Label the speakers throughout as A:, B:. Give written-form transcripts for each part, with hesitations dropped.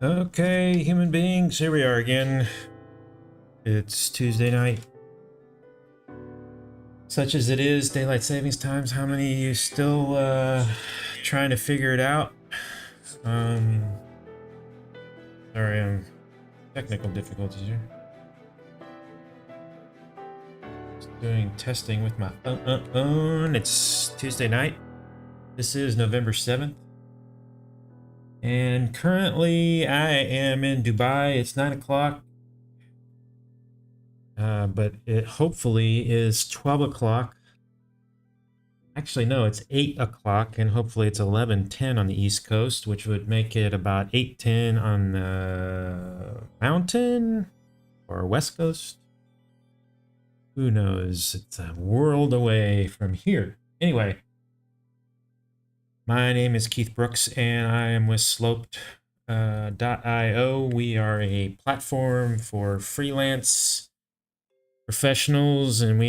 A: Okay, human beings, here we are again. It's Tuesday night. Such as it is, daylight savings times. How many of you still trying to figure it out? Sorry, I'm technical difficulties here. Just doing testing with my phone. It's Tuesday night. This is November 7th. And currently I am in Dubai. It's 9 o'clock. But it hopefully is 12 o'clock. Actually, no, it's 8 o'clock, and hopefully it's 11:10 on the East Coast, which would make it about 8:10 on the mountain or West Coast. Who knows? It's a world away from here. Anyway, my name is Keith Brooks, and I am with Sloped.io. We are a platform for freelance professionals, and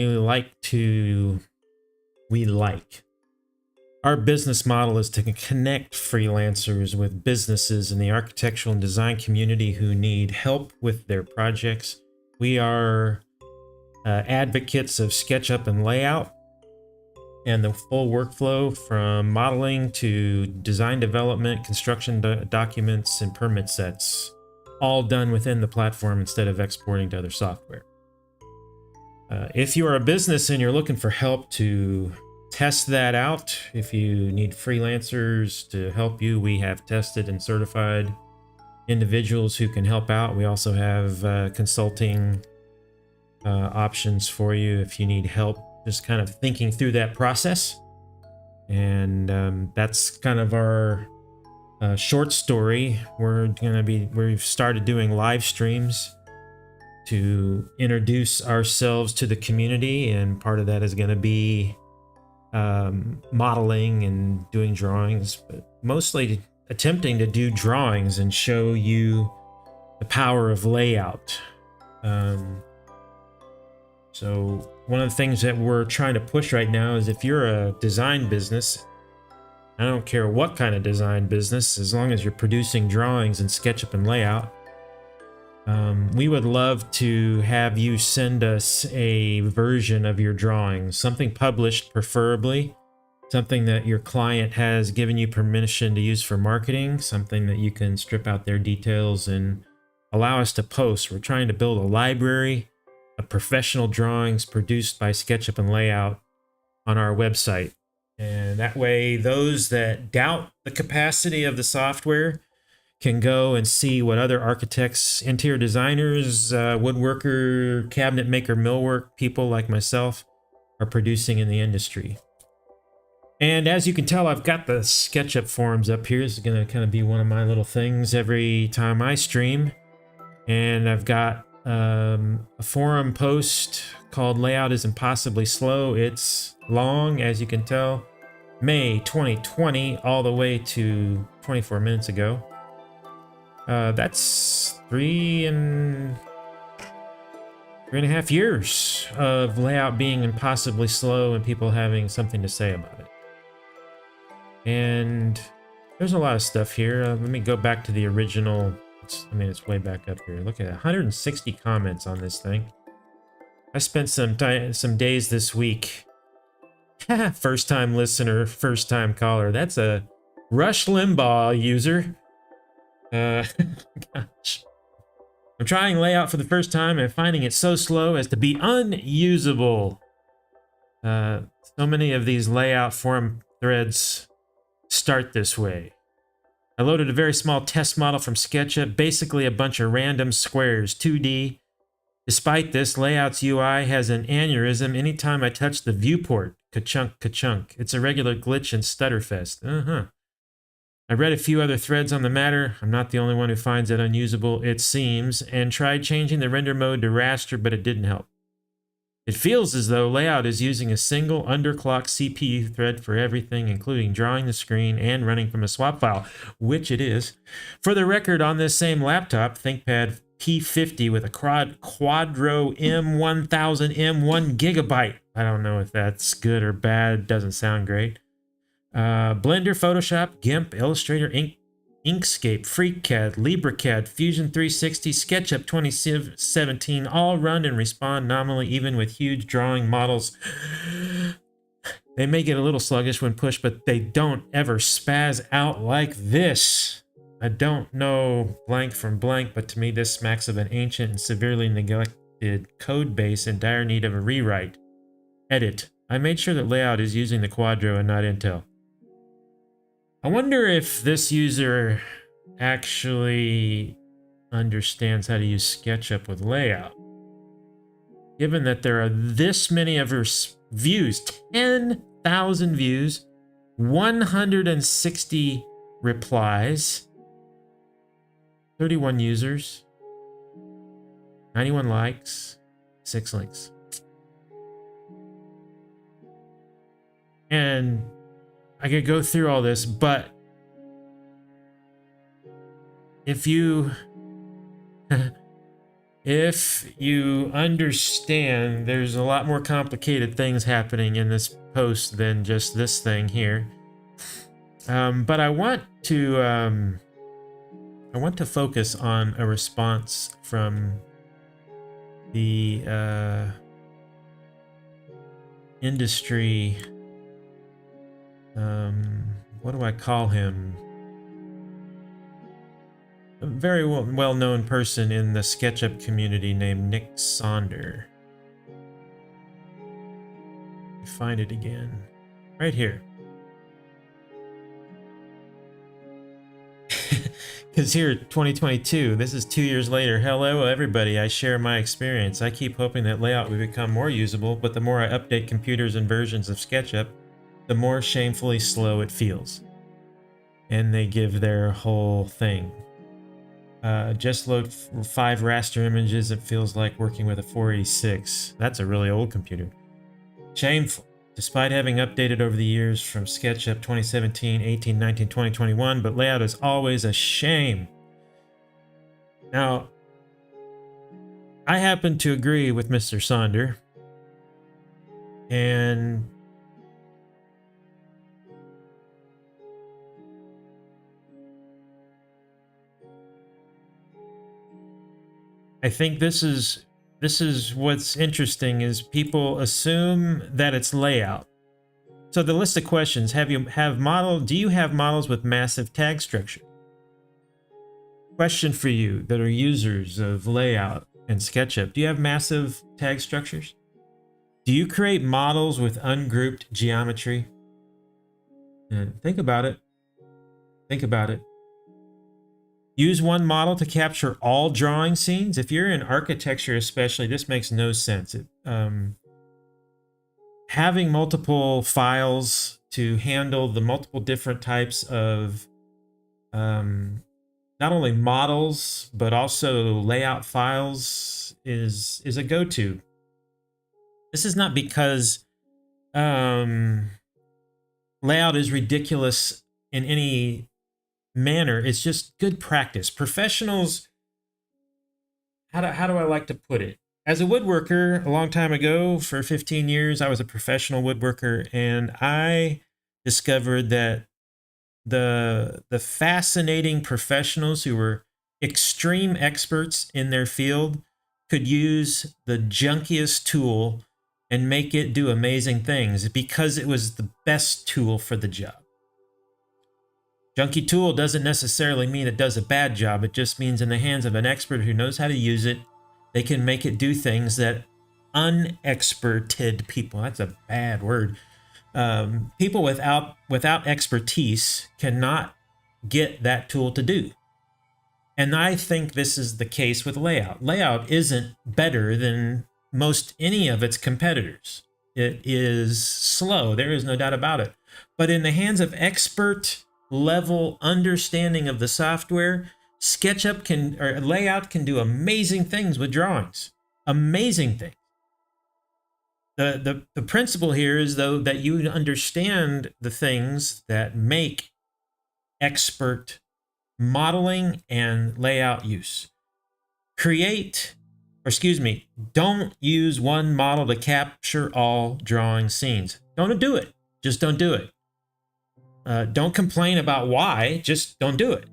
A: our business model is to connect freelancers with businesses in the architectural and design community who need help with their projects. We are advocates of SketchUp and layout and the full workflow from modeling to design development, construction documents, and permit sets, all done within the platform instead of exporting to other software. If you are a business and you're looking for help to test that out, if you need freelancers to help you, we have tested and certified individuals who can help out. We also have consulting options for you if you need help just kind of thinking through that process. And that's kind of our short story. We've started doing live streams to introduce ourselves to the community, and part of that is going to be modeling and doing drawings, but mostly attempting to do drawings and show you the power of layout. So one of the things that we're trying to push right now is if you're a design business, I don't care what kind of design business, as long as you're producing drawings in SketchUp and layout, we would love to have you send us a version of your drawings, something published preferably, something that your client has given you permission to use for marketing, something that you can strip out their details and allow us to post. We're trying to build a library of professional drawings produced by SketchUp and layout on our website. And that way, those that doubt the capacity of the software can go and see what other architects, interior designers, woodworker, cabinet maker, millwork people like myself are producing in the industry. And as you can tell, I've got the SketchUp forums up here. This is going to kind of be one of my little things every time I stream. And I've got a forum post called Layout is Impossibly Slow. It's long, as you can tell, May 2020 all the way to 24 minutes ago. That's 3.5 years of layout being impossibly slow and people having something to say about it. And there's a lot of stuff here. Let me go back to the original. It's way back up here. Look at it, 160 comments on this thing. I spent some days this week. First time listener, first time caller. That's a Rush Limbaugh user. Gosh. I'm trying layout for the first time and finding it so slow as to be unusable. So many of these layout forum threads start this way. I loaded a very small test model from SketchUp, basically a bunch of random squares, 2D. Despite this, Layout's UI has an aneurysm anytime I touch the viewport. Ka-chunk, ka-chunk. It's a regular glitch and stutterfest. I read a few other threads on the matter. I'm not the only one who finds it unusable, it seems, and tried changing the render mode to raster, but it didn't help. It feels as though Layout is using a single underclocked CPU thread for everything, including drawing the screen and running from a swap file, which it is. For the record, on this same laptop, ThinkPad P50 with a Quadro M1000M 1 gigabyte. I don't know if that's good or bad. It doesn't sound great. Blender, Photoshop, GIMP, Illustrator, Ink, Inkscape, FreeCAD, LibreCAD, Fusion 360, Sketchup 2017 all run and respond nominally even with huge drawing models. They may get a little sluggish when pushed, but they don't ever spaz out like this. I don't know blank from blank, but to me this smacks of an ancient and severely neglected code base in dire need of a rewrite. Edit. I made sure that layout is using the Quadro and not Intel. I wonder if this user actually understands how to use SketchUp with layout. Given that there are this many of her views, 10,000 views, 160 replies, 31 users, 91 likes, 6 links. And I could go through all this, but if you understand, there's a lot more complicated things happening in this post than just this thing here. But I want to focus on a response from the industry. What do I call him? A very well-known person in the SketchUp community named Nick Sonder. Find it again. Right here. Because here, 2022, this is 2 years later. Hello, everybody. I share my experience. I keep hoping that layout will become more usable, but the more I update computers and versions of SketchUp, the more shamefully slow it feels. And they give their whole thing. Just load 5 raster images. It feels like working with a 486. That's a really old computer. Shameful. Despite having updated over the years from SketchUp 2017, 18, 19, 20, 21, but layout is always a shame. Now, I happen to agree with Mr. Sonder. And I think this is what's interesting is people assume that it's layout. So the list of questions, do you have models with massive tag structure? Question for you that are users of layout and SketchUp. Do you have massive tag structures? Do you create models with ungrouped geometry? And think about it. Think about it. Use one model to capture all drawing scenes. If you're in architecture especially, this makes no sense. Having multiple files to handle the multiple different types of not only models, but also layout files is a go-to. This is not because layout is ridiculous in any manner. It's just good practice. Professionals, how do I like to put it? As a woodworker, a long time ago, for 15 years, I was a professional woodworker, and I discovered that the fascinating professionals who were extreme experts in their field could use the junkiest tool and make it do amazing things because it was the best tool for the job. Junky tool doesn't necessarily mean it does a bad job. It just means in the hands of an expert who knows how to use it, they can make it do things that unexperted people, that's a bad word, people without expertise cannot get that tool to do. And I think this is the case with layout. Layout isn't better than most any of its competitors. It is slow, there is no doubt about it. But in the hands of expert level understanding of the software, SketchUp or layout can do amazing things with drawings. Amazing things. The principle here is, though, that you understand the things that make expert modeling and layout use. Don't use one model to capture all drawing scenes. Don't do it. Just don't do it. Don't complain about why, just don't do it.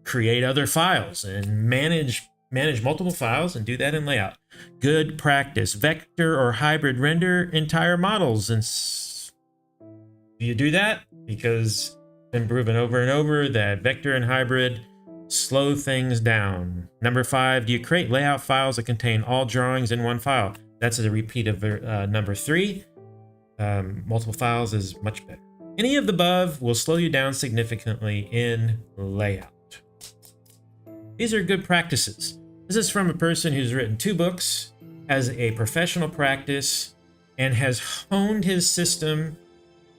A: create other files and manage multiple files and do that in layout. Good practice. Vector or hybrid render entire models. And do you do that? Because it's been proven over and over that vector and hybrid slow things down. Number 5, do you create layout files that contain all drawings in one file? That's a repeat of number 3. Multiple files is much better. Any of the above will slow you down significantly in layout. These are good practices. This is from a person who's written 2 books, has a professional practice, and has honed his system.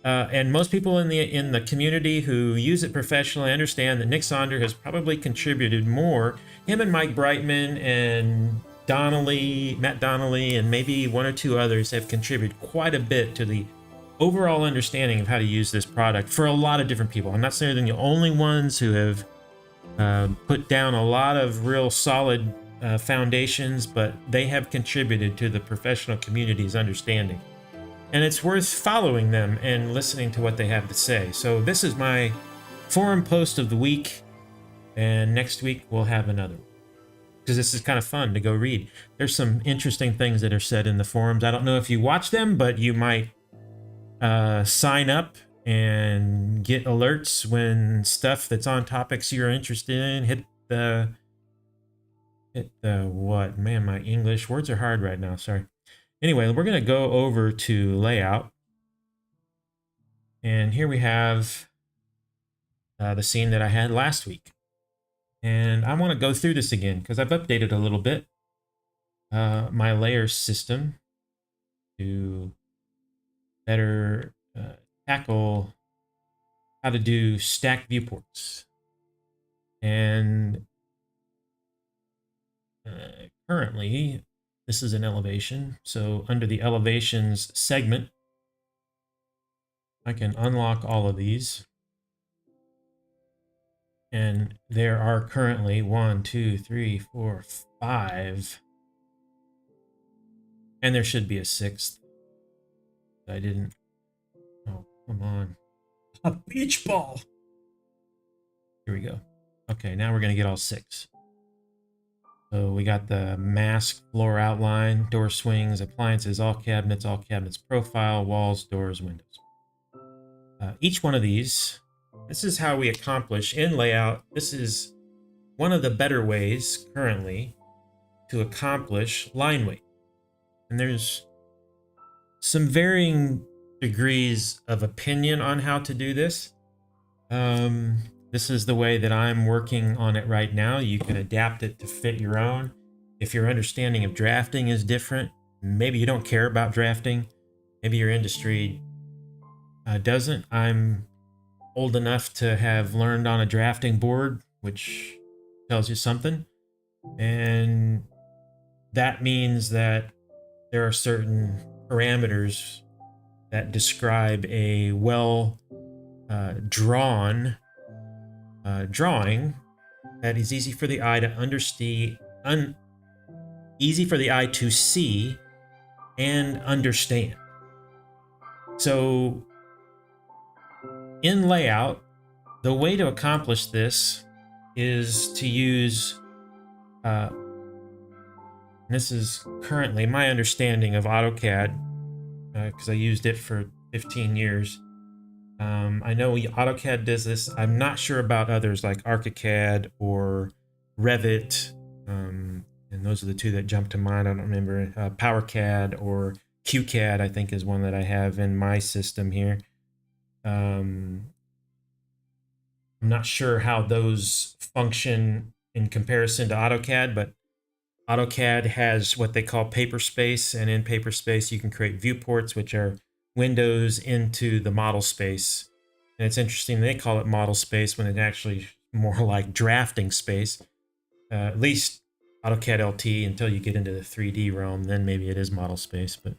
A: And most people in the community who use it professionally understand that Nick Sonder has probably contributed more. Him and Mike Brightman and Matt Donnelly, and maybe 1 or 2 others have contributed quite a bit to the overall understanding of how to use this product for a lot of different people. I'm not saying they're the only ones who have put down a lot of real solid foundations, but they have contributed to the professional community's understanding. And it's worth following them and listening to what they have to say. So this is my forum post of the week, and next week we'll have another one, because this is kind of fun to go read. There's some interesting things that are said in the forums. I don't know if you watch them, but you might sign up and get alerts when stuff that's on topics you're interested in. Hit the what? Man, my English words are hard right now. Sorry. Anyway, we're going to go over to layout. And here we have the scene that I had last week. And I want to go through this again because I've updated a little bit my layer system to better tackle how to do stacked viewports. And currently, this is an elevation. So under the elevations segment, I can unlock all of these. And there are currently 1, 2, 3, 4, 5. And there should be a 6th. I didn't. Oh, come on. A beach ball. Here we go. Okay, now we're going to get all 6. So we got the mask, floor outline, door swings, appliances, all cabinets, profile, walls, doors, windows. Each one of these, this is how we accomplish in layout. This is one of the better ways currently to accomplish line weight. And there's some varying degrees of opinion on how to do this. This is the way that I'm working on it right now. You can adapt it to fit your own. If your understanding of drafting is different, maybe you don't care about drafting. Maybe your industry doesn't. I'm old enough to have learned on a drafting board, which tells you something. And that means that there are certain parameters that describe a well drawn drawing that is easy for the eye to easy for the eye to see and understand. So in layout, the way to accomplish this is to use this is currently my understanding of AutoCAD, because I used it for 15 years. I know AutoCAD does this. I'm not sure about others like ArchiCAD or Revit, and those are the 2 that jump to mind. I don't remember. PowerCAD or QCAD, I think, is one that I have in my system here. I'm not sure how those function in comparison to AutoCAD, but AutoCAD has what they call paper space, and in paper space you can create viewports, which are windows into the model space. And it's interesting, they call it model space when it's actually more like drafting space. At least AutoCAD LT, until you get into the 3D realm, then maybe it is model space. But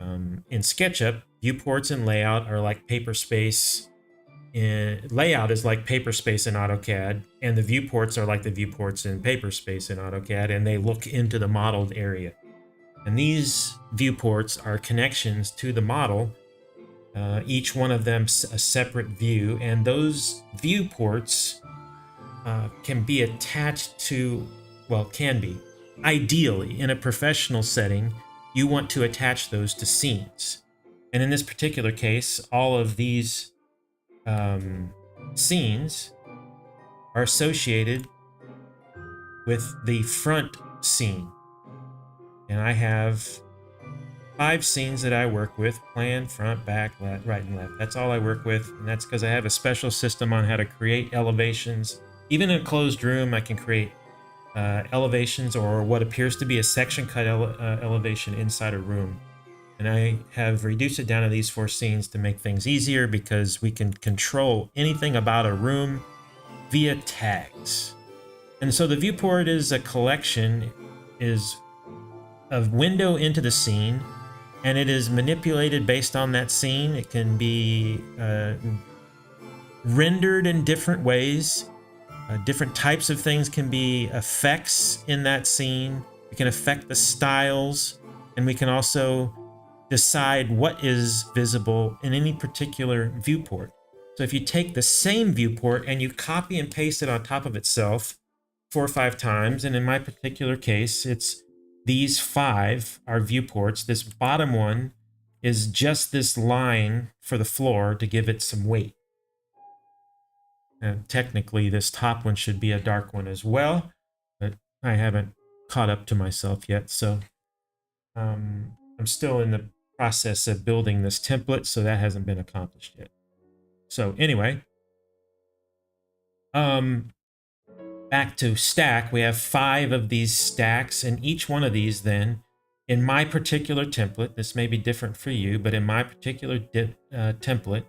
A: in SketchUp, viewports and layout are like paper space. Layout is like paper space in AutoCAD, and the viewports are like the viewports in paper space in AutoCAD, and they look into the modeled area. And these viewports are connections to the model, each one of them a separate view, and those viewports can be attached to, well, can be. Ideally, in a professional setting, you want to attach those to scenes. And in this particular case, all of these scenes are associated with the front scene. And I have 5 scenes that I work with: plan, front, back, left, right, and left. That's all I work with, and that's because I have a special system on how to create elevations. Even in a closed room, I can create elevations, or what appears to be a section cut elevation inside a room. And I have reduced it down to these 4 scenes to make things easier, because we can control anything about a room via tags. And so the viewport is a collection, is a window into the scene, and it is manipulated based on that scene. It can be rendered in different ways. Different types of things can be effects in that scene. We can affect the styles, and we can also decide what is visible in any particular viewport. So if you take the same viewport and you copy and paste it on top of itself 4 or 5 times, and in my particular case, it's these 5 are viewports. This bottom one is just this line for the floor to give it some weight. And technically, this top one should be a dark one as well, but I haven't caught up to myself yet. So I'm still in the process of building this template, so that hasn't been accomplished yet. So anyway, back to stack, we have 5 of these stacks, and each one of these then, in my particular template, this may be different for you, but in my particular template,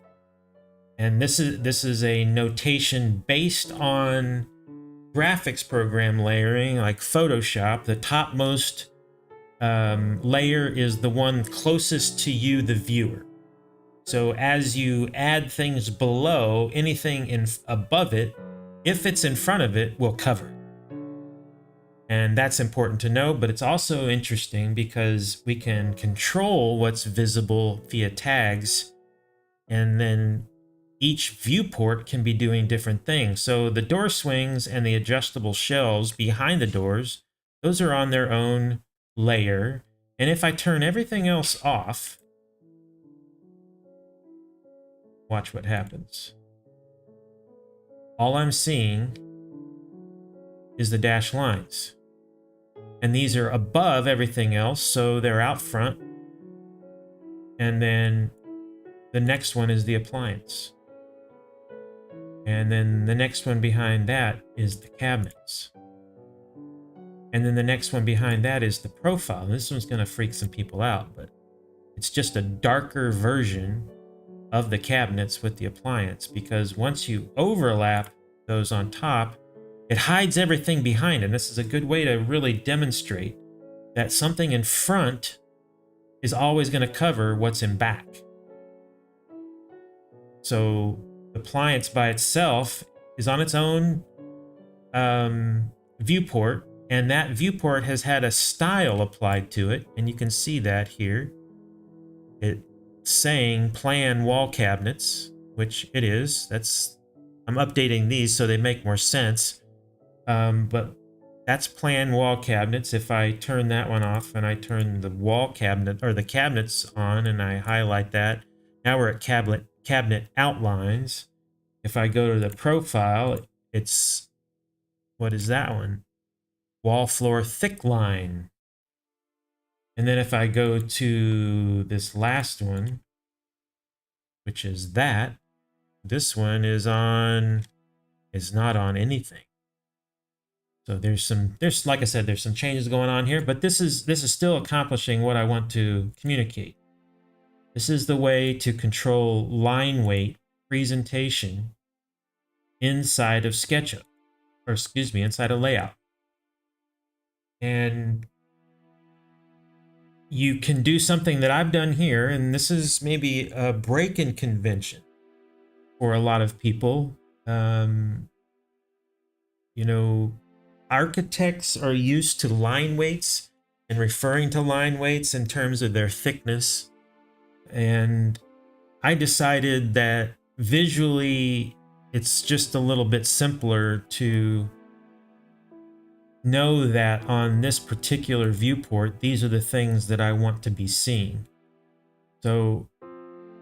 A: and this is a notation based on graphics program layering like Photoshop. The topmost layer is the one closest to you, the viewer. So as you add things below, anything above it, if it's in front of it, will cover. And that's important to know, but it's also interesting because we can control what's visible via tags, and then each viewport can be doing different things. So the door swings and the adjustable shelves behind the doors, those are on their own layer. And if I turn everything else off, watch what happens. All I'm seeing is the dashed lines. And these are above everything else, so they're out front. And then the next one is the appliance. And then the next one behind that is the cabinets. And then the next one behind that is the profile. This one's going to freak some people out, but it's just a darker version of the cabinets with the appliance, because once you overlap those on top, it hides everything behind. And this is a good way to really demonstrate that something in front is always going to cover what's in back. So the appliance by itself is on its own viewport, and that viewport has had a style applied to it, and you can see that here. It's saying plan wall cabinets, which it is. I'm updating these so they make more sense. But that's plan wall cabinets. If I turn that one off and I turn the wall cabinet or the cabinets on and I highlight that, now we're at cabinet outlines. If I go to the profile, it's, what is that one? Wall floor thick line. And then if I go to this last one, which is that, this one is not on anything. So there's like I said, there's some changes going on here, but this is still accomplishing what I want to communicate. This is the way to control line weight presentation inside of Sketchup, or excuse me, inside of Layout. And you can do something that I've done here, and this is maybe a break in convention for a lot of people. You know, architects are used to line weights and referring to line weights in terms of their thickness. And I decided that visually it's just a little bit simpler to know that on this particular viewport, these are the things that I want to be seen. So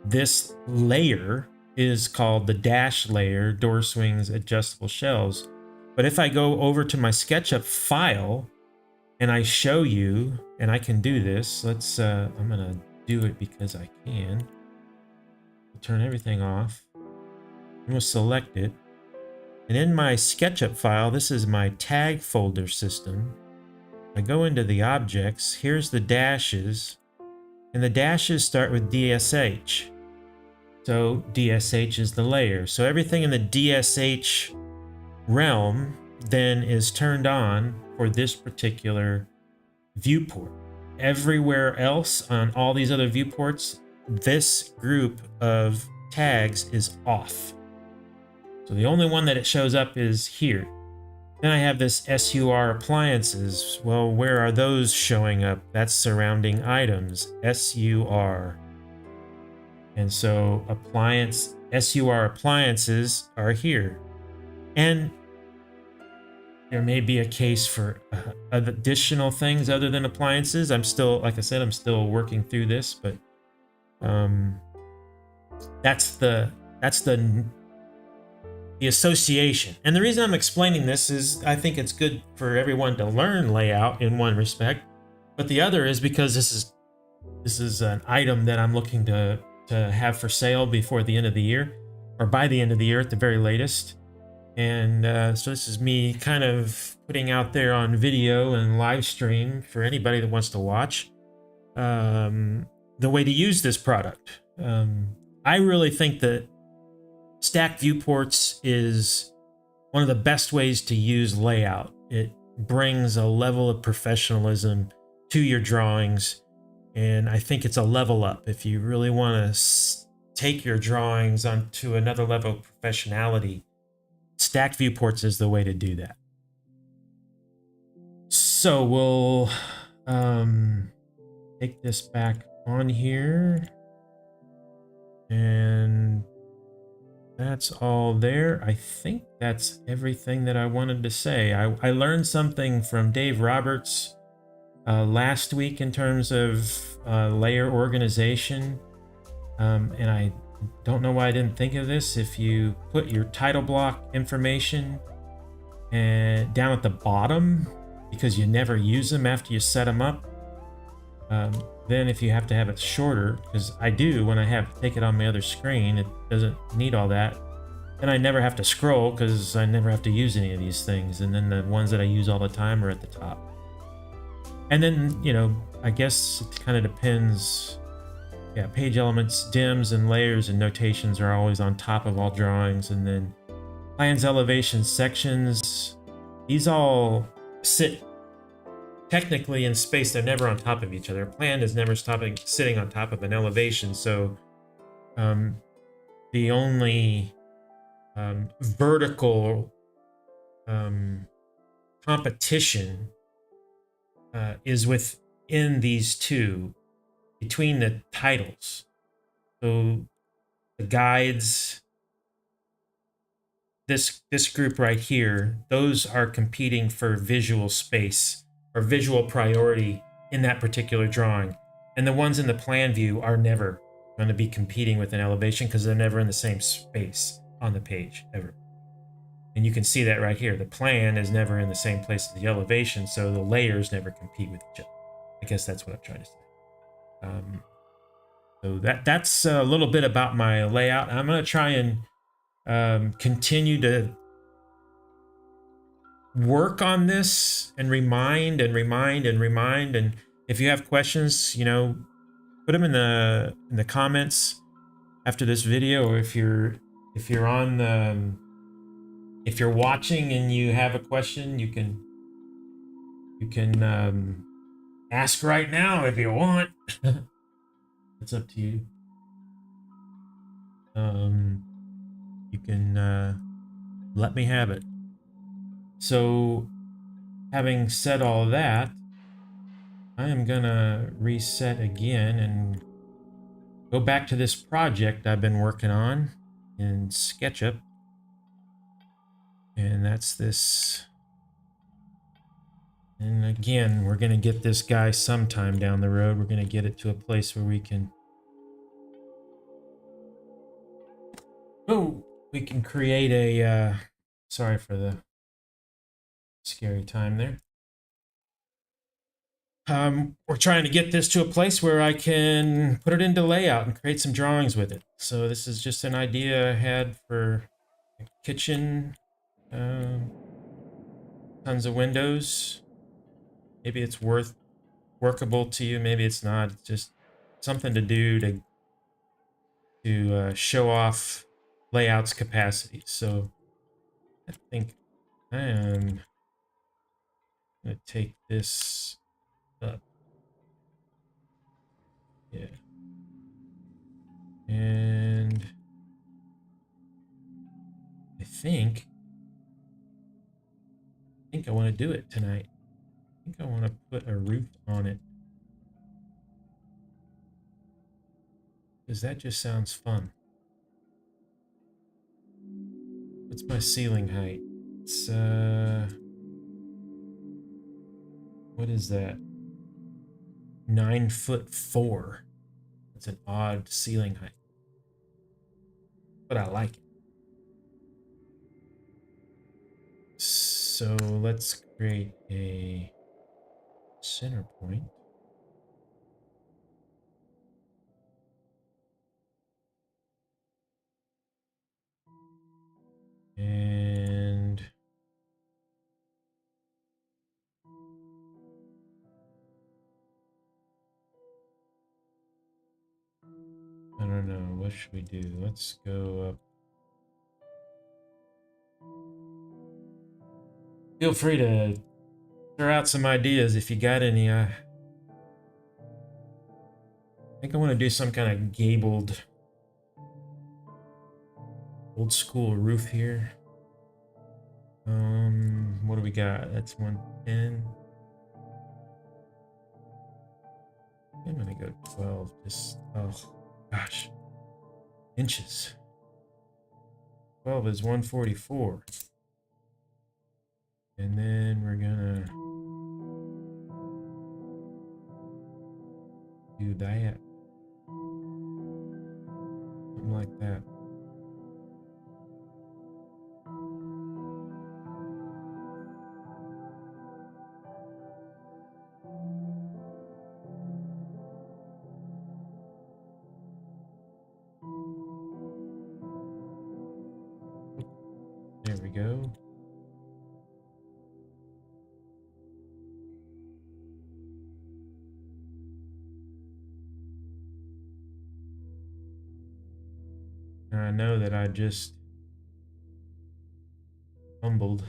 A: this layer is called the dash layer, door swings, adjustable shelves. But if I go over to my SketchUp file and I show you, and I can do this, I'm gonna do it because I can. I'll turn everything off. I'm gonna select it. And in my SketchUp file, this is my tag folder system. I go into the objects, here's the dashes, and the dashes start with DSH. So DSH is the layer. So everything in the DSH realm then is turned on for this particular viewport. Everywhere else on all these other viewports, this group of tags is off. So the only one that it shows up is here. Then I have this SUR appliances. Well, where are those showing up? That's surrounding items, SUR. And so SUR appliances are here. And there may be a case for additional things other than appliances. I'm still, like I said, I'm still working through this, but that's the association. And the reason I'm explaining this is I think it's good for everyone to learn layout in one respect, but the other is because this is an item that I'm looking to have for sale before the end of the year, or by the end of the year at the very latest. And so this is me kind of putting out there on video and live stream for anybody that wants to watch the way to use this product. I really think that stacked viewports is one of the best ways to use layout. It brings a level of professionalism to your drawings, and I think it's a level up. If you really want to take your drawings onto another level of professionality, stacked viewports is the way to do that. So we'll take this back on here, and that's all there. I think that's everything that I wanted to say. I learned something from Dave Roberts last week in terms of layer organization, and I don't know why I didn't think of this. If you put your title block information down at the bottom, because you never use them after you set them up, then if you have to have it shorter, because I do when I take it on my other screen, it doesn't need all that. Then I never have to scroll because I never have to use any of these things. And then the ones that I use all the time are at the top. And then, you know, I guess it kind of depends. Yeah, page elements, dims, and layers and notations are always on top of all drawings. And then plans, elevations, sections, these all sit technically in space. They're never on top of each other. A plan is never sitting on top of an elevation. So the only vertical competition is within these two, between the titles. So the guides, this group right here, those are competing for visual space or visual priority in that particular drawing. And the ones in the plan view are never going to be competing with an elevation because they're never in the same space on the page, ever. And you can see that right here. The plan is never in the same place as the elevation, so the layers never compete with each other. I guess that's what I'm trying to say. So that's a little bit about my layout. I'm going to try and continue to work on this and remind. And if you have questions, you know, put them in the comments after this video, or if you're watching and you have a question, you can ask right now if you want. It's up to you. You can let me have it. So, having said all that, I am gonna reset again and go back to this project I've been working on in SketchUp. And that's this. And again, we're going to get this guy sometime down the road. We're going to get it to a place where we can... Oh, we can create a... sorry for the scary time there. We're trying to get this to a place where I can put it into layout and create some drawings with it. So this is just an idea I had for a kitchen. Tons of windows. Maybe it's workable to you. Maybe it's not. It's just something to do to show off layout's capacity. So I think I am going to take this up. Yeah. And I think I want to do it tonight. I think I want to put a roof on it. Because that just sounds fun. What's my ceiling height? It's, what is that? 9'4". That's an odd ceiling height. But I like it. So let's create a center point. And I don't know, what should we do? Let's go up. Feel free to throw out some ideas if you got any. I think I want to do some kind of gabled old school roof here. What do we got? That's 110. I'm gonna go 12. Just, oh gosh, inches. 12 is 144. And then we're gonna do that. Something like that. There we go. And I know that I just fumbled.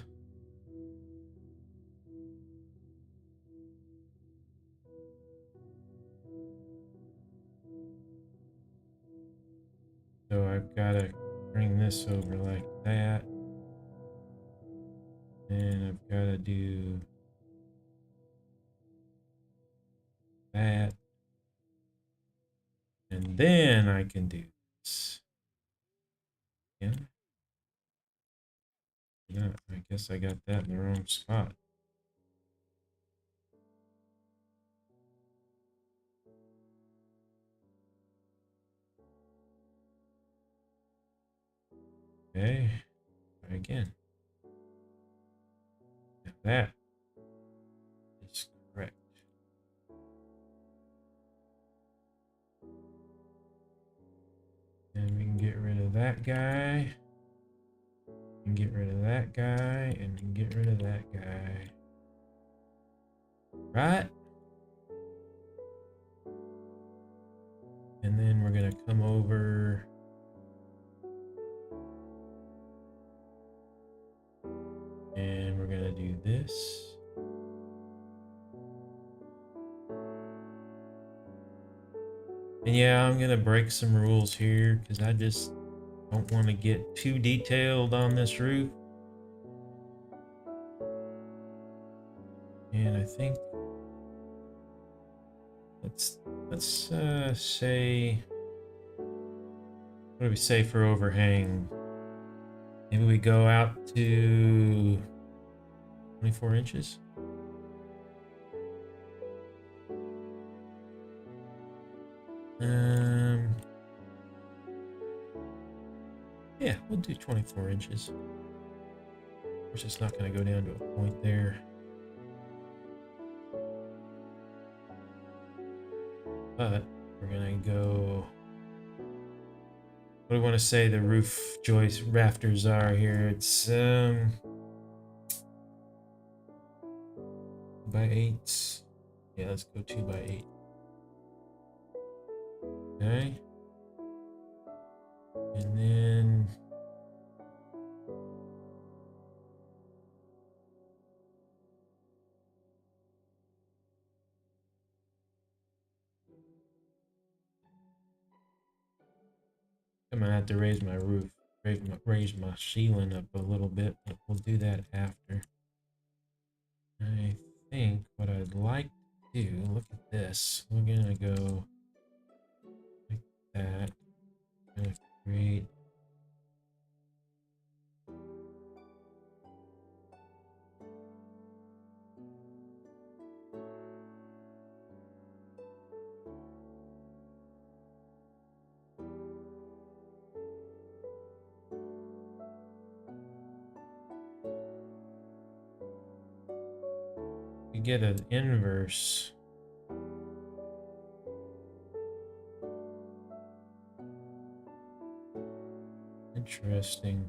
A: So I've got to bring this over like that. And I've got to do that. And then I can do this. Yeah. Yeah, I guess I got that in the wrong spot. Okay. Try again. Now that is correct. And we can get rid of that guy. And get rid of that guy. And we can get rid of that guy. Right? And then we're going to come over. And we're going to do this. And yeah, I'm going to break some rules here because I just don't want to get too detailed on this roof. And I think let's say, what do we say for overhang? Maybe we go out to 24 inches. Yeah, we'll do 24 inches. Of course, it's not going to go down to a point there. But we're going to go... What do we want to say the roof joist rafters are here? It's 2x8. Yeah, let's go 2x8. Okay. And then I'm gonna have to raise my roof, raise my ceiling up a little bit, but we'll do that after. I think what I'd like to do, look at this. We're gonna go like that. Gonna create you get an inverse. Interesting.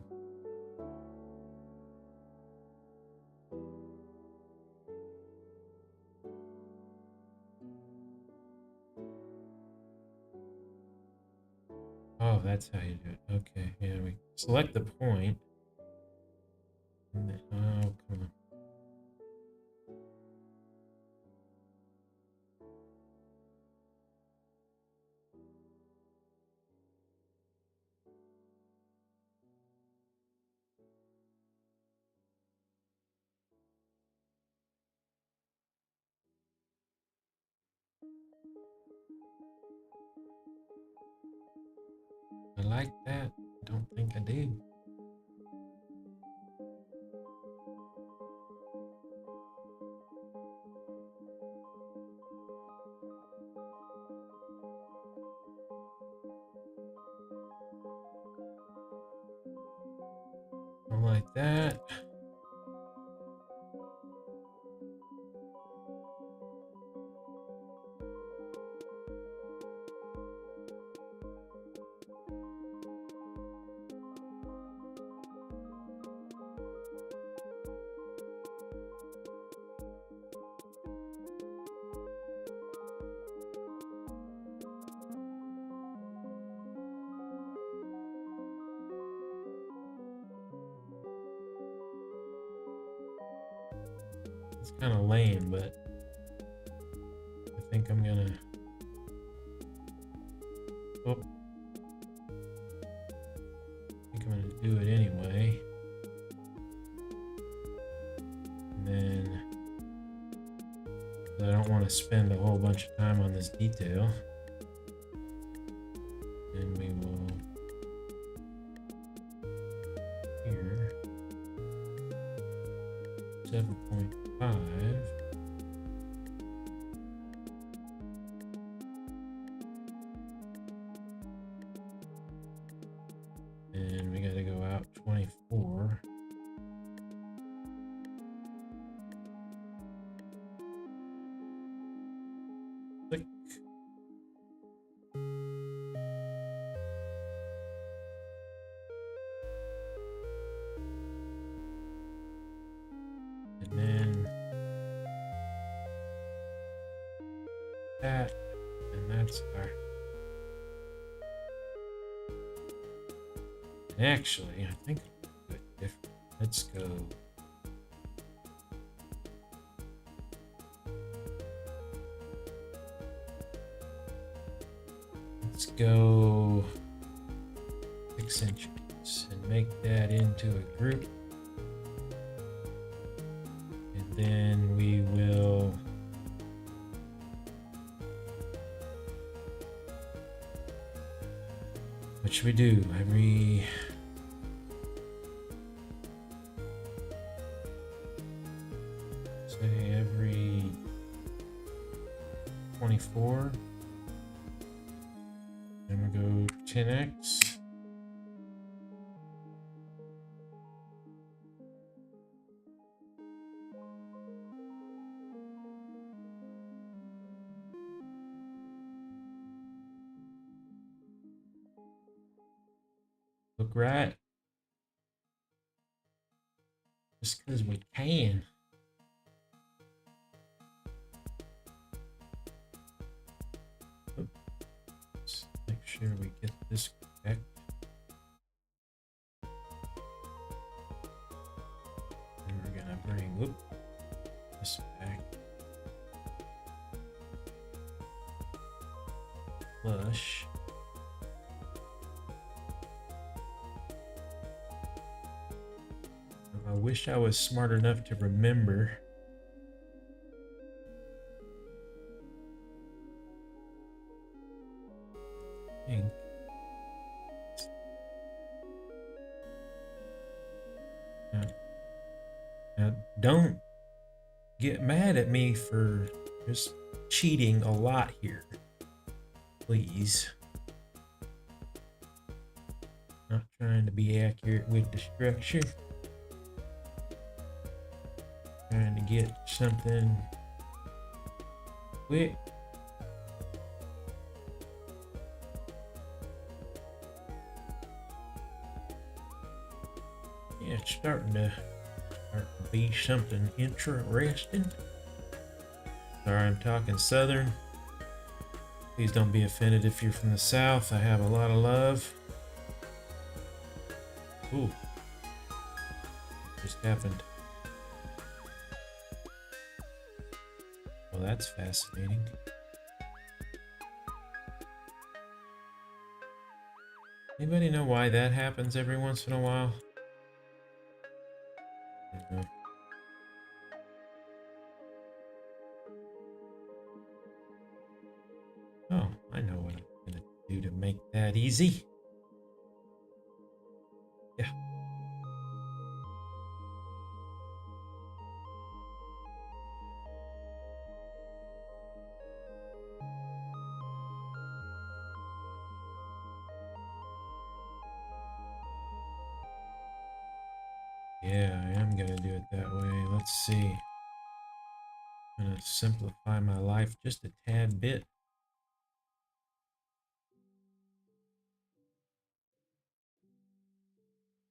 A: Oh, that's how you do it. Okay, yeah, we select the point. And then, oh, come on. I like that. I don't think I did. Don't like that. It's kind of lame, but I think I'm gonna. Oh, I think I'm gonna do it anyway. And then I don't want to spend a whole bunch of time on this detail. And we will here 7.5. And we got to go out 24. Click. And then that, and that's our. Actually, I think I'll do it different. Let's go. Let's go 6 inches and make that into a group. And then we will what should we do? Every 24. Then we go 10x. Look right. Just because we can. Oops. Make sure we get this correct. And we're gonna bring this back. Flush. I wish I was smart enough to remember. Now, don't get mad at me for just cheating a lot here, please. Not trying to be accurate with the structure. Trying to get something quick. Yeah, it's starting to be something interesting. Sorry, I'm talking Southern. Please don't be offended if you're from the South. I have a lot of love. Ooh. Just happened. Well, that's fascinating. Anybody know why that happens every once in a while? I don't know. Oh, I know what I'm gonna do to make that easy. Yeah. Yeah, I am gonna do it that way. Let's see. I'm gonna simplify my life just a tad bit.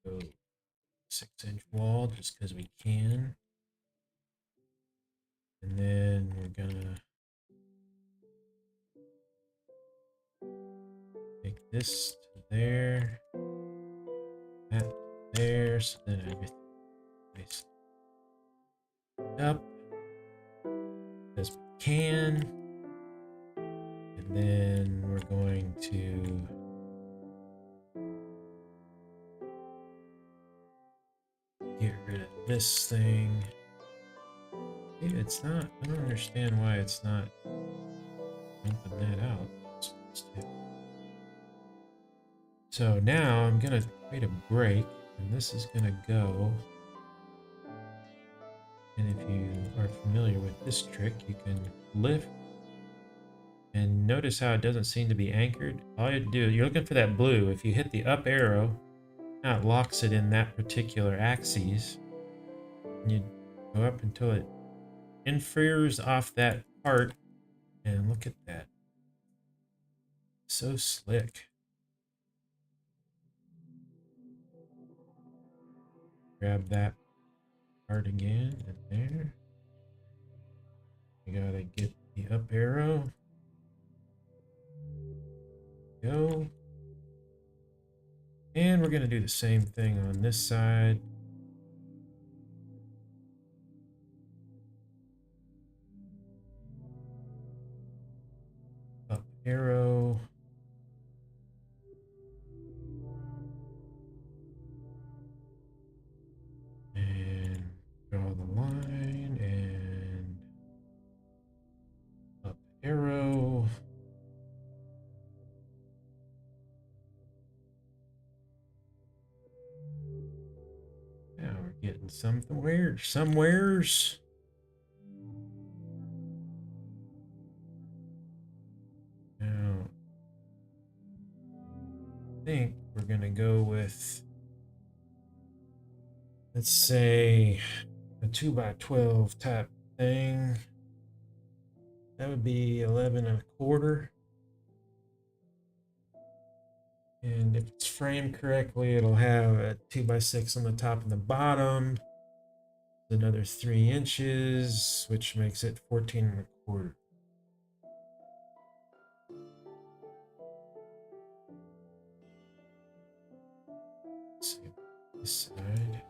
A: Go 6-inch wall just because we can. And then we're gonna take this to there, that to there, so then everything is up as we can. And then we're going to get rid of this thing. It's not, I don't understand why it's not dumping that out. So now I'm gonna create a break, and this is gonna go. And if you are familiar with this trick, you can lift and notice how it doesn't seem to be anchored. All you do, you're looking for that blue. If you hit the up arrow, now it locks it in that particular axis. And you go up until it infers off that part, and look at that. So slick. Grab that part again, and there. You gotta get the up arrow. Go. And we're gonna do the same thing on this side. Up arrow. And draw the line and up arrow. Now we're getting somewheres. think we're gonna go with, let's say, a 2x12 type thing. That would be 11 1/4. And if it's framed correctly, it'll have a 2x6 on the top and the bottom. Another 3 inches, which makes it 14 1/4. Let's see this side.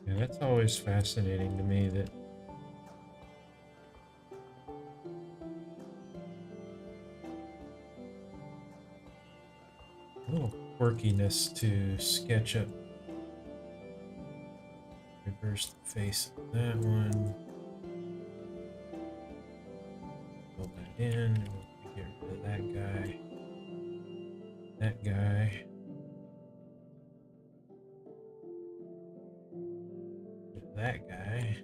A: Yeah, that's always fascinating to me, that little quirkiness to SketchUp. Reverse the face of that one. Pull that in. We'll get rid of that guy. That guy. That guy.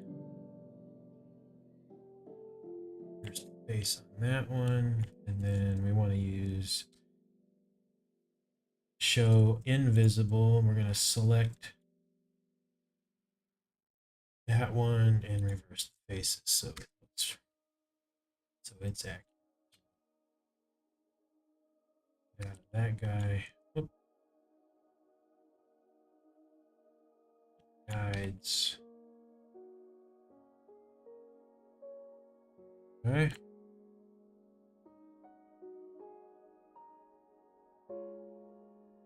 A: There's the face on that one. And then we want to use show invisible. And we're going to select that one and reverse the faces so it's accurate. Got that guy. Oop. Guides. Okay.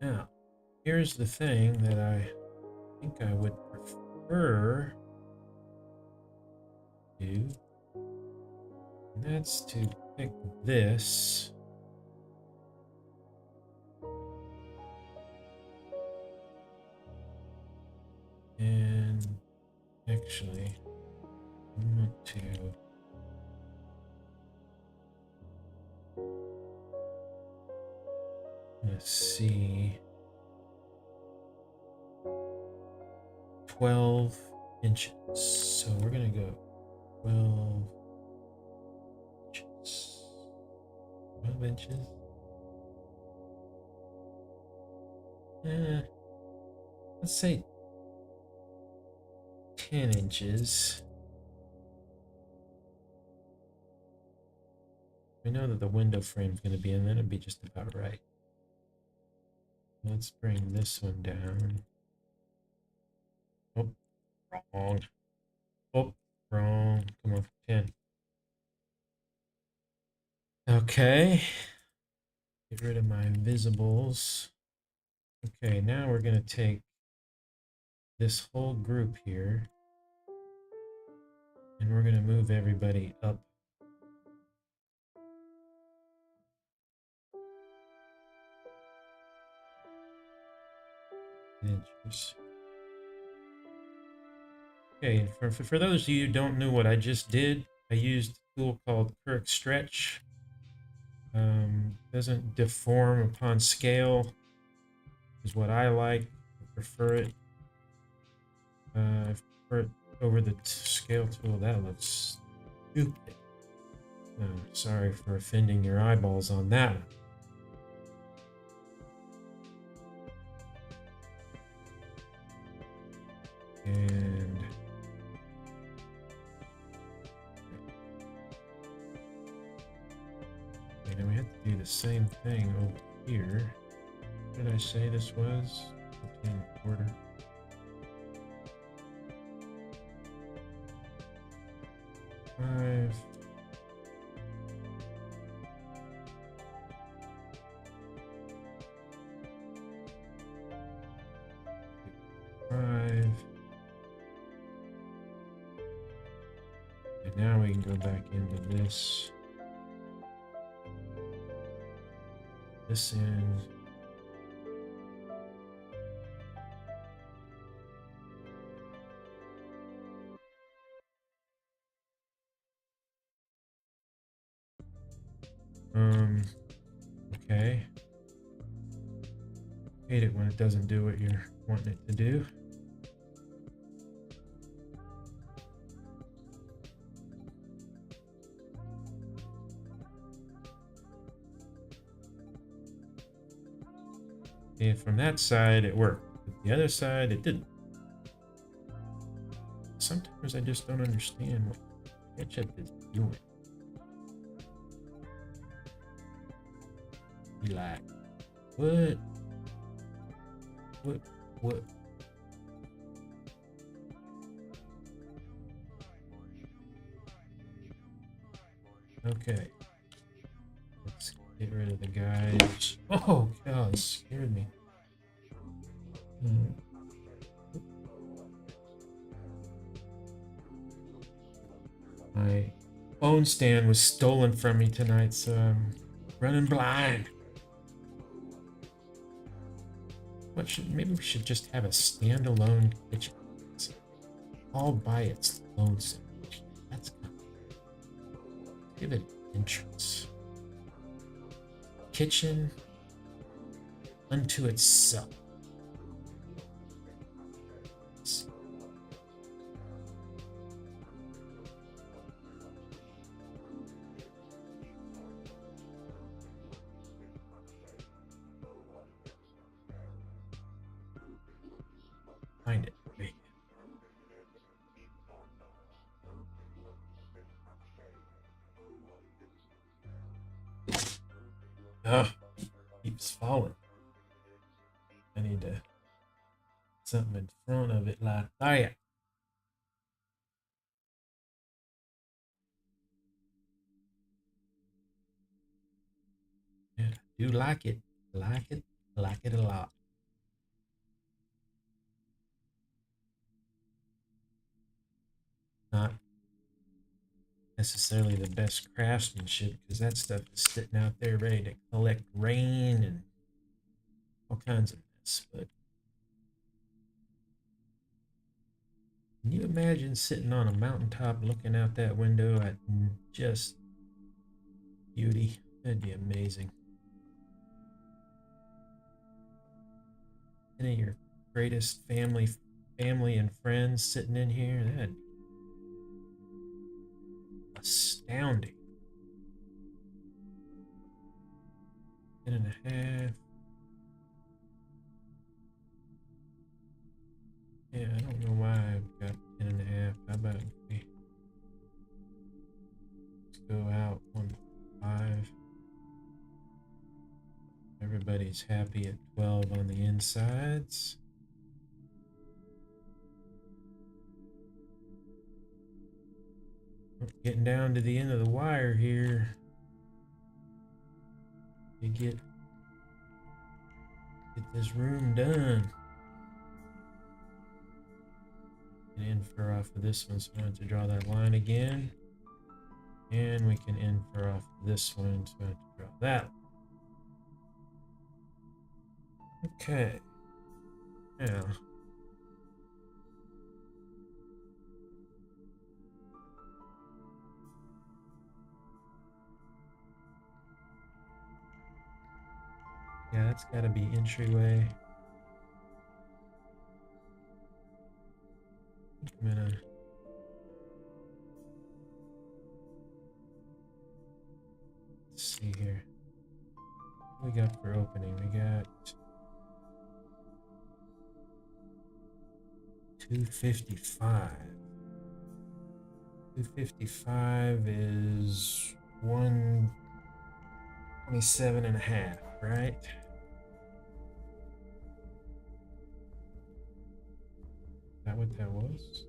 A: Now, here's the thing that I think I would prefer to do. And that's to pick this. And actually, I want to see 12 inches. So we're going to go 12 inches. 12 inches. Let's say 10 inches. We know that the window frame is going to be in, then it'd be just about right. Let's bring this one down. Oh, wrong. Oh, wrong. Come on, 10. Okay. Get rid of my invisibles. Okay, now we're going to take this whole group here, and we're going to move everybody up. Inches. Okay, for those of you who don't know what I just did, I used a tool called Kirk Stretch. Doesn't deform upon scale, is what I like. I prefer it. I prefer it over the scale tool. That looks stupid. Sorry for offending your eyeballs on that one. And okay, now we have to do the same thing over here. What did I say this was? 14 1/4. Five. Now we we can go back into this. This end. Okay. Hate it when it doesn't do what you're wanting it to do. And from that side, it worked. But the other side, it didn't. Sometimes I just don't understand what Sketchup is doing. Be like, what? What? Okay. Let's get rid of the guys. Oh, God, it scared me. My phone stand was stolen from me tonight, so I'm running blind. Maybe we should just have a standalone kitchen. It's all by its lonesome. That's kind of, give it entrance. Kitchen unto itself. Find it. Wait. Oh, keeps falling. I need to something in front of it like that. Yeah, I do like it. Like it. Like it a lot. Not necessarily the best craftsmanship because that stuff is sitting out there ready to collect rain and all kinds of mess. But can you imagine sitting on a mountaintop looking out that window at just beauty? That'd be amazing. Any of your greatest family and friends sitting in here, that'd be astounding. 10.5. Yeah, I don't know why I've got 10.5. How about we let's go out 1.5. Everybody's happy at 12 on the insides. Getting down to the end of the wire here. You get this room done. And infer off of this one, so I have to draw that line again. And we can infer off of this one, so I have to draw that. Okay. Now. Yeah, that's got to be entryway. I'm gonna let's see here. What we got for opening? We got 255. 255 is 127.5, right? Is that what that was?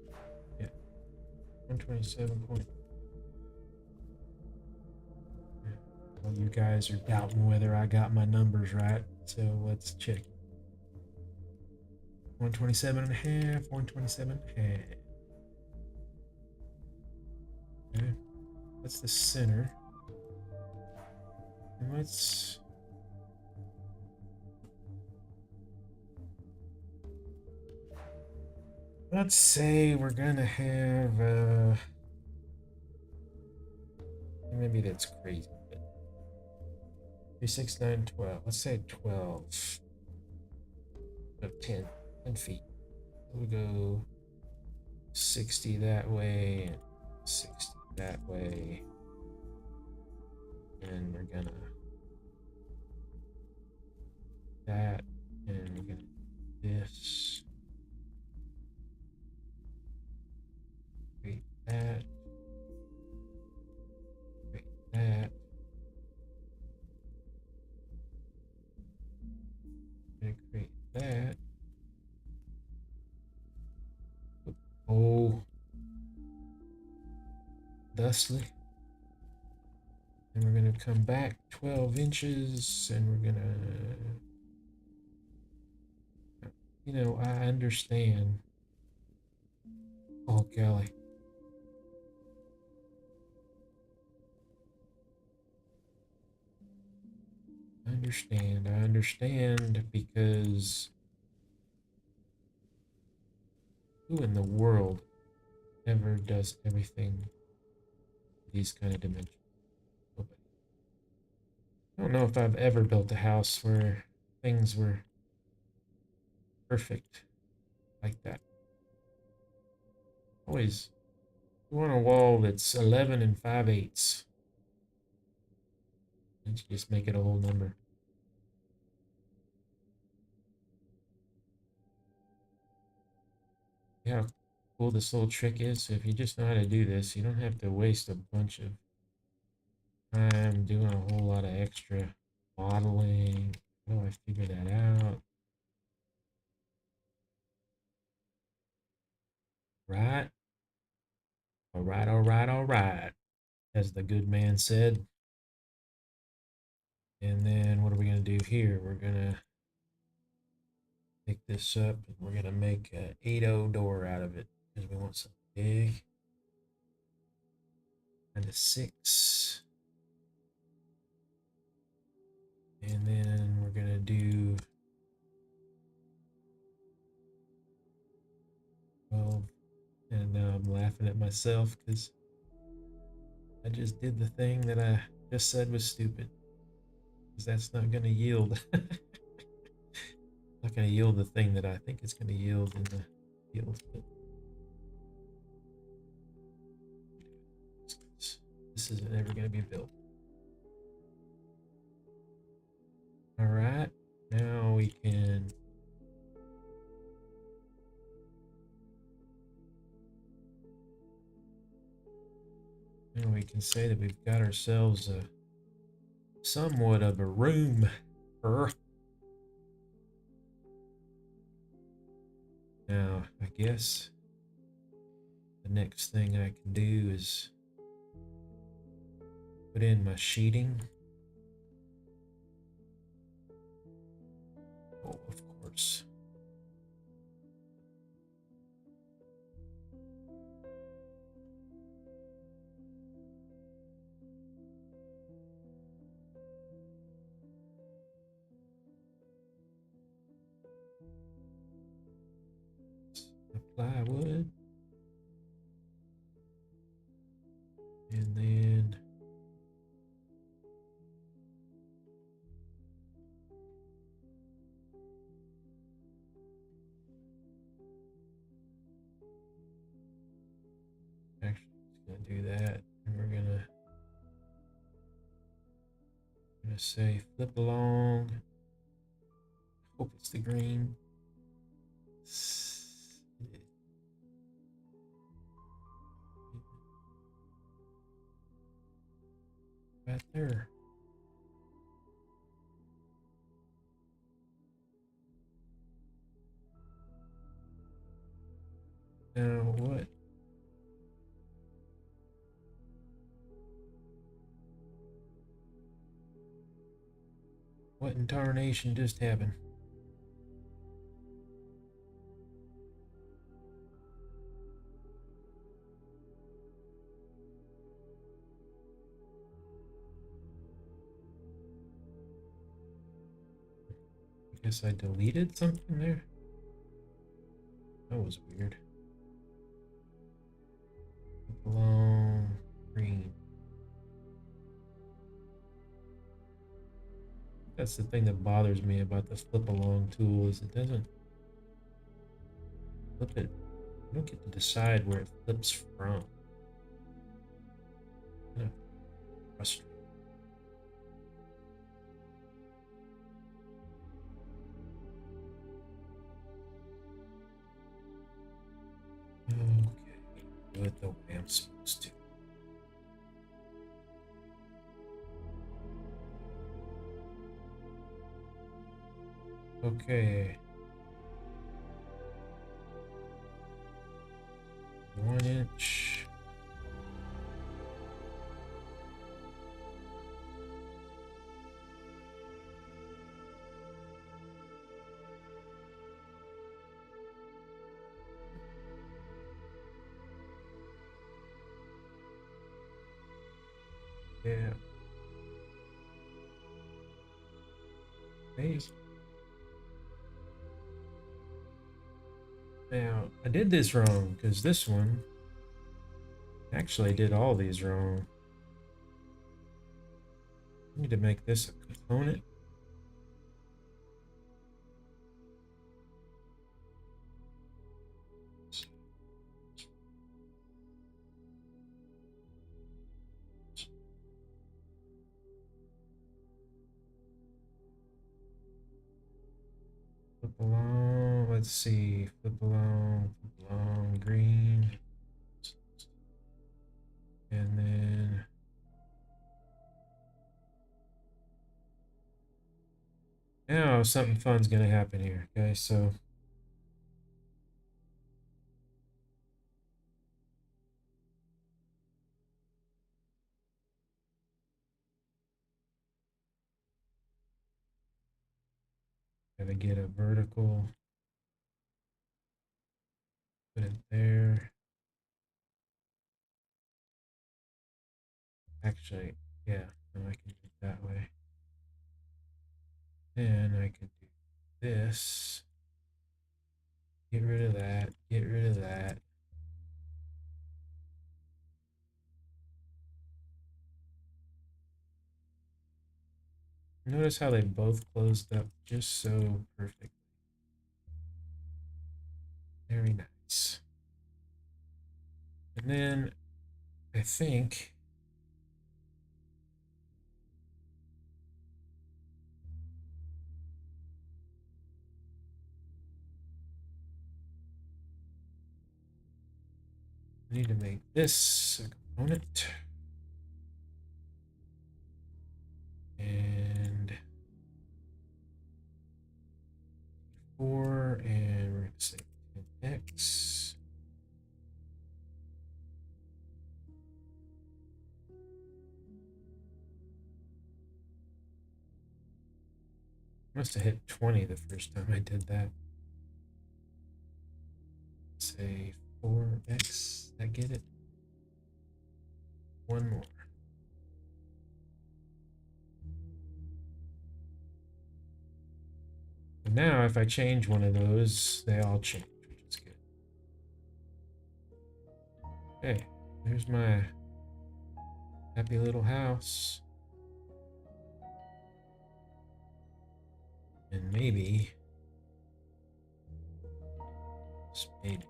A: Yeah. 127 point. Well, you guys are doubting whether I got my numbers right, so let's check. 127.5, 127.5. Okay. That's the center. And let's say we're gonna have maybe that's crazy, but 3, 6, 9, 12. Let's say 12. No, 10 feet. We'll go 60 that way and 60 that way. And we're gonna that, and we're gonna do this. Create that. Create that. Gonna create that. Oh, thusly. And we're gonna come back 12 inches, and we're gonna, I understand. Oh, golly. I understand because who in the world ever does everything these kind of dimensions? Nobody. I don't know if I've ever built a house where things were perfect like that. Always you want a wall that's 11 and 5/8. And you just make it a whole number. Yeah, how cool this little trick is. So if you just know how to do this, you don't have to waste a bunch of time doing a whole lot of extra modeling. How do I figure that out? Right? All right, all right, all right, as the good man said. And then what are we going to do here? We're going to pick this up and we're going to make an 8-0 door out of it because we want something big. And a 6. And then we're going to do 12. And now I'm laughing at myself because I just did the thing that I just said was stupid. Because that's not going to yield. Not going to yield the thing that I think it's going to yield in the field. But this isn't ever going to be built. All right. Now we can say that we've got ourselves a somewhat of a room. Now, I guess the next thing I can do is put in my sheeting. Oh, of course. The plywood. And then actually it's gonna do that. And we're gonna say flip along. Hope it's the green. Right there. Now what? What in tarnation just happened? Guess I deleted something there. That was weird. Alone green. That's the thing that bothers me about the flip along tool is it doesn't flip it. I don't get to decide where it flips from. Kind of frustrating. Okay, do it the way I'm supposed to. Okay. 1 inch. Yeah. Hey. Now, I did this wrong because this one actually did all these wrong. I need to make this a component. Flip along, let's see, flip along, green. And then now something fun's gonna happen here. Okay, so gotta get a vertical, put it there. Actually, yeah, no, I can do it that way. Then I can do this. Get rid of that, get rid of that. Notice how they both closed up just so perfect. Very nice. And then I think I need to make this a component. And 4, and we're going to say 10x. Must have hit 20 the first time I did that. Say 4x. Did I get it? One more. And now if I change one of those, they all change, which is good. Okay, there's my happy little house. And maybe, just maybe,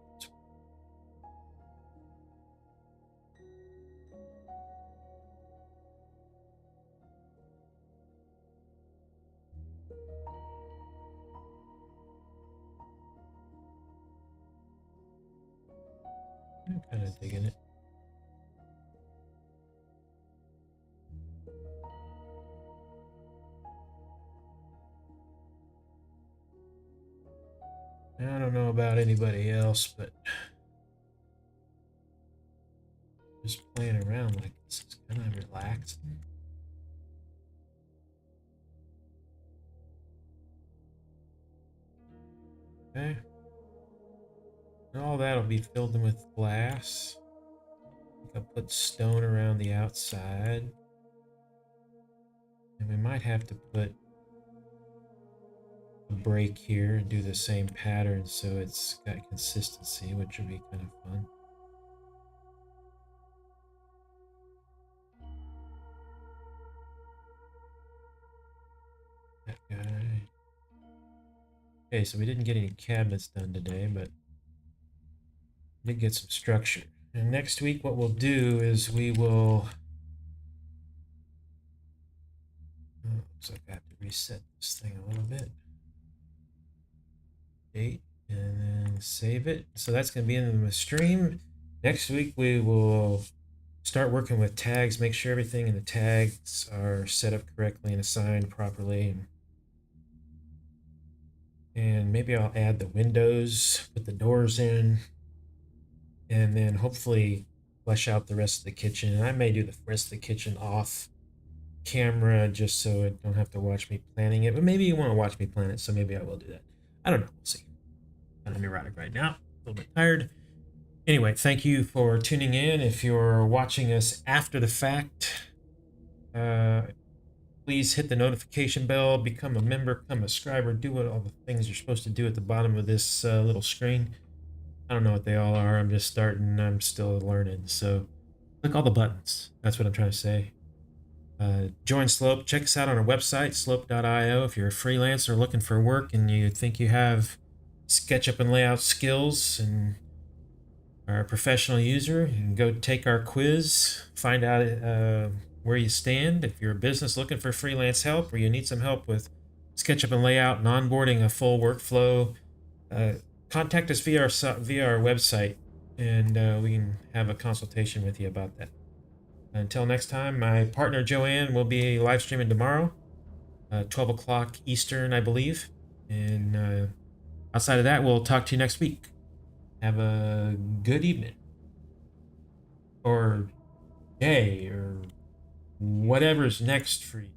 A: I'm kind of digging it. I don't know about anybody else, but just playing around like this is kind of relaxing. Okay. And all that'll be filled in with glass. I think I'll put stone around the outside. And we might have to put a break here and do the same pattern so it's got consistency, which would be kind of fun. That guy. Okay, so we didn't get any cabinets done today, but we did get some structure. And next week, what we'll do is we will. Looks like I have to reset this thing a little bit. Date, and then save it. So that's going to be in the stream. Next week, we will start working with tags, make sure everything in the tags are set up correctly and assigned properly. And maybe I'll add the windows, put the doors in, and then hopefully flesh out the rest of the kitchen. And I may do the rest of the kitchen off camera just so I don't have to watch me planning it. But maybe you want to watch me plan it, so maybe I will do that. I don't know. We'll see. I'm neurotic right now. A little bit tired. Anyway, thank you for tuning in. If you're watching us after the fact, please hit the notification bell, become a member, become a subscriber, do what all the things you're supposed to do at the bottom of this little screen. I don't know what they all are. I'm just starting. I'm still learning. So click all the buttons. That's what I'm trying to say. Join Slope. Check us out on our website, slope.io. If you're a freelancer looking for work and you think you have SketchUp and layout skills and are a professional user, you can go take our quiz, find out where you stand. If you're a business looking for freelance help or you need some help with SketchUp and layout and onboarding a full workflow, contact us via our website, and we can have a consultation with you about that. Until next time, my partner Joanne will be live streaming tomorrow, 12 o'clock Eastern, I believe. And outside of that, we'll talk to you next week. Have a good evening, or day, or whatever's next for you.